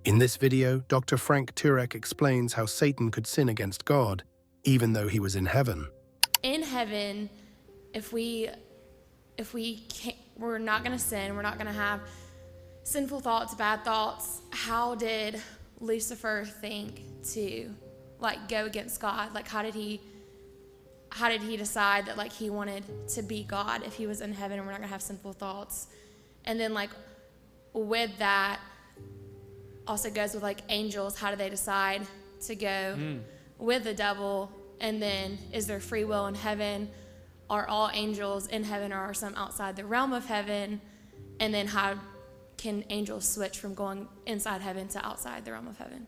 In this video, Dr. Frank Turek explains how Satan could sin against God, even though he was in heaven. In heaven, if we can't, we're not going to sin, we're not going to have sinful thoughts, bad thoughts. How did Lucifer think to go against God? How did he decide that he wanted to be God if he was in heaven and we're not going to have sinful thoughts? And then with that also goes with angels. How do they decide to go with the devil? And then is there free will in heaven? Are all angels in heaven, or are some outside the realm of heaven? And then how can angels switch from going inside heaven to outside the realm of heaven?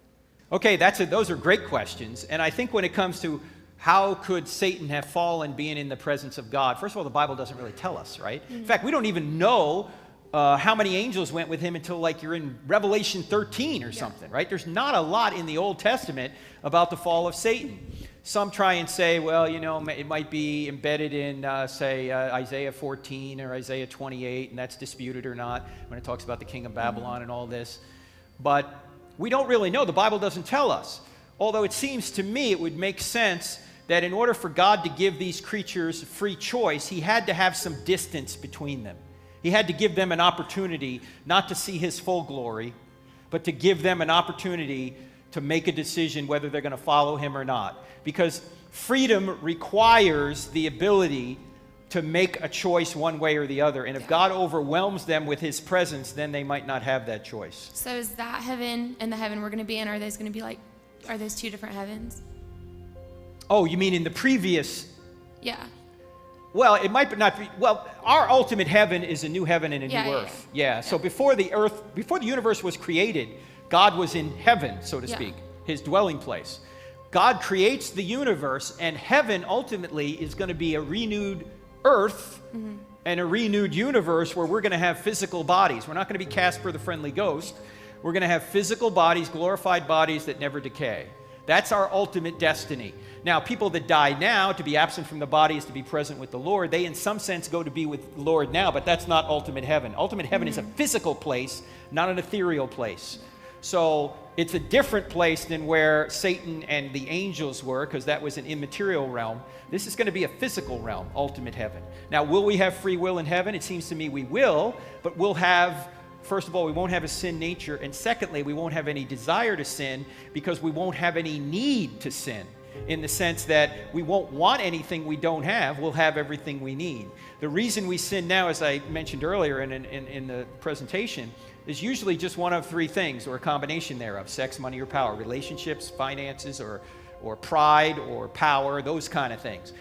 Okay, those are great questions. And I think when it comes to how could Satan have fallen being in the presence of God, first of all, the Bible doesn't really tell us, right? In fact, we don't even know how many angels went with him until you're in Revelation 13 or something, right? There's not a lot in the Old Testament about the fall of Satan. Some try and say, well, it might be embedded in, Isaiah 14 or Isaiah 28, and that's disputed or not when it talks about the king of Babylon and all this. But we don't really know. The Bible doesn't tell us. Although it seems to me it would make sense that in order for God to give these creatures free choice, he had to have some distance between them. He had to give them an opportunity not to see his full glory, but to give them an opportunity to make a decision whether they're going to follow him or not. Because freedom requires the ability to make a choice one way or the other. And if God overwhelms them with his presence, then they might not have that choice. So is that heaven and the heaven we're going to be in, are those going to be are those two different heavens? Oh, you mean in the previous? Yeah. Well, it might not be. Well, our ultimate heaven is a new heaven and a new earth. Yeah. So before the universe was created, God was in heaven, so to speak, his dwelling place. God creates the universe, and heaven ultimately is going to be a renewed earth and a renewed universe where we're going to have physical bodies. We're not going to be Casper the Friendly Ghost. We're going to have physical bodies, glorified bodies that never decay. That's our ultimate destiny. Now, people that die now, to be absent from the body is to be present with the Lord. They, in some sense, go to be with the Lord now, but that's not ultimate heaven. Ultimate heaven is a physical place, not an ethereal place. So it's a different place than where Satan and the angels were, because that was an immaterial realm. This is going to be a physical realm, ultimate heaven. Now, will we have free will in heaven? It seems to me we will, but we'll have... First of all, we won't have a sin nature. And secondly, we won't have any desire to sin because we won't have any need to sin, in the sense that we won't want anything we don't have. We'll have everything we need. The reason we sin now, as I mentioned earlier in the presentation, is usually just one of three things, or a combination thereof: sex, money, or power, relationships, finances, or pride, or power, those kind of things.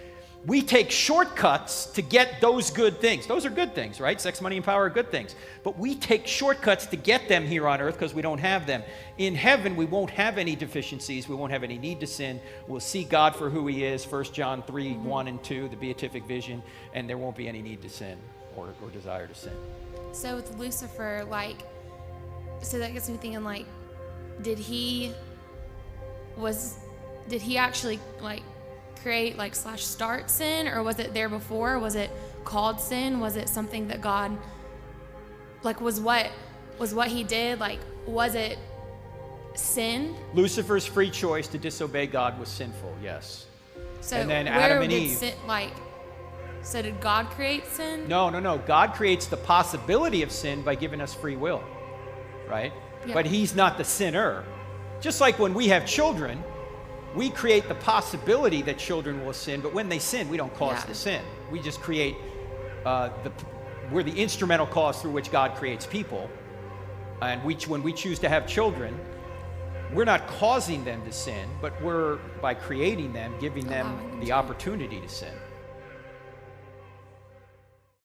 We take shortcuts to get those good things. Those are good things, right? Sex, money, and power are good things. But we take shortcuts to get them here on earth because we don't have them. In heaven, we won't have any deficiencies. We won't have any need to sin. We'll see God for who he is, 1 John 3, 1 and 2, the beatific vision, and there won't be any need to sin or desire to sin. So with Lucifer, so that gets me thinking, did he actually, create / start sin, or was it there before? Was it called sin? Was it something that God was what he did, was it sin? Lucifer's free choice to disobey God was sinful, yes. So and then Adam and Eve. Sin, so did God create sin? No. God creates the possibility of sin by giving us free will, right? Yeah. But he's not the sinner. Just like when we have children, we create the possibility that children will sin, but when they sin, we don't cause the sin. We just create, we're the instrumental cause through which God creates people. And when we choose to have children, we're not causing them to sin, but we're, by creating them, giving them the opportunity to sin.